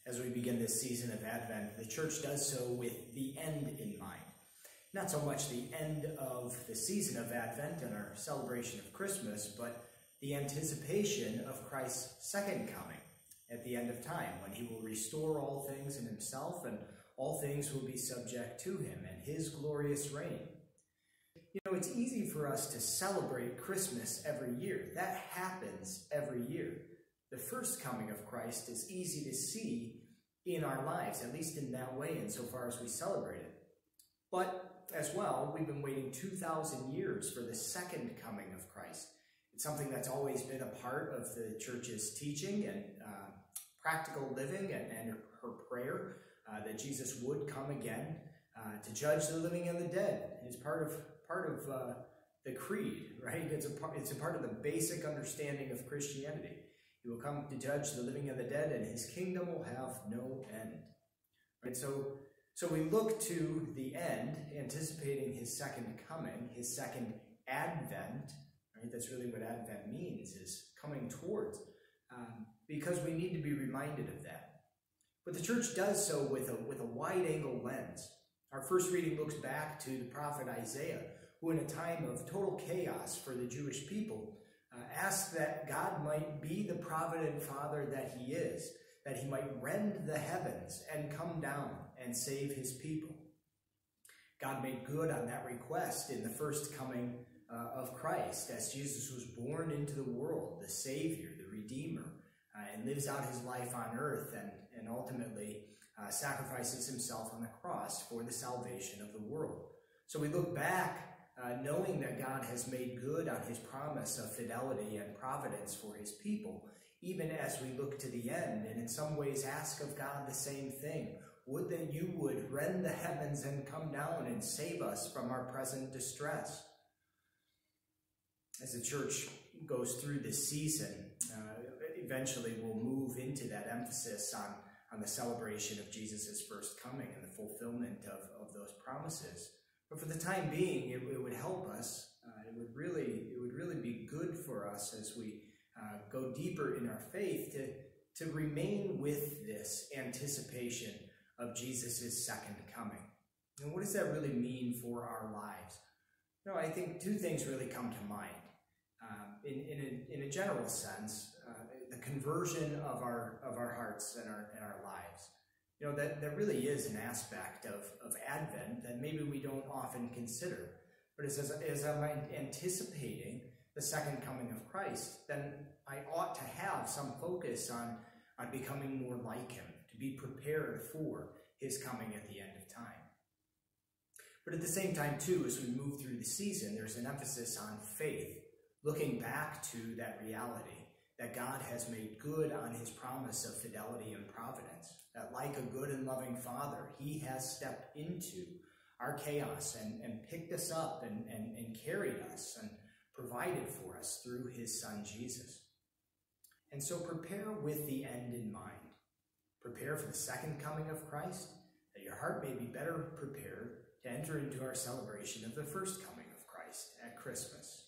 As we begin this season of Advent, the church does so with the end in mind. Not so much the end of the season of Advent and our celebration of Christmas, but the anticipation of Christ's second coming at the end of time, when he will restore all things in himself and all things will be subject to him and his glorious reign. You know, it's easy for us to celebrate Christmas every year. That happens every year. The first coming of Christ is easy to see in our lives, at least in that way, insofar as we celebrate it. But as well, we've been waiting 2,000 years for the second coming of Christ. It's something that's always been a part of the church's teaching and practical living and her prayer, that Jesus would come again to judge the living and the dead. It's part of the creed, right? It's a part of the basic understanding of Christianity. He will come to judge the living and the dead, and his kingdom will have no end. Right? So we look to the end, anticipating his second coming, his second advent. Right? That's really what Advent means, is coming towards, because we need to be reminded of that. But the church does so with a wide-angle lens. Our first reading looks back to the prophet Isaiah, who in a time of total chaos for the Jewish people, asked that God might be the provident Father that he is, that he might rend the heavens and come down and save his people. God made good on that request in the first coming of Christ, as Jesus was born into the world, the Savior, the Redeemer, and lives out his life on earth and ultimately sacrifices himself on the cross for the salvation of the world. So we look back knowing that God has made good on his promise of fidelity and providence for his people, even as we look to the end and in some ways ask of God the same thing. Would that you would rend the heavens and come down and save us from our present distress. As the church goes through this season, eventually we'll move into that emphasis on the celebration of Jesus' first coming and the fulfillment of those promises. But for the time being, it would help us. It would really be good for us as we go deeper in our faith to remain with this anticipation of Jesus' second coming. And what does that really mean for our lives? No, I think two things really come to mind. In a general sense, the conversion of our hearts and our lives. You know, that really is an aspect of Advent that maybe we don't often consider. But as I'm anticipating the second coming of Christ, then I ought to have some focus on becoming more like him, to be prepared for his coming at the end of time. But at the same time, too, as we move through the season, there's an emphasis on faith, looking back to that reality that God has made good on his promise of fidelity and providence, that like a good and loving Father, he has stepped into our chaos and picked us up and carried us and provided for us through his Son, Jesus. And so prepare with the end in mind. Prepare for the second coming of Christ, that your heart may be better prepared to enter into our celebration of the first coming of Christ at Christmas.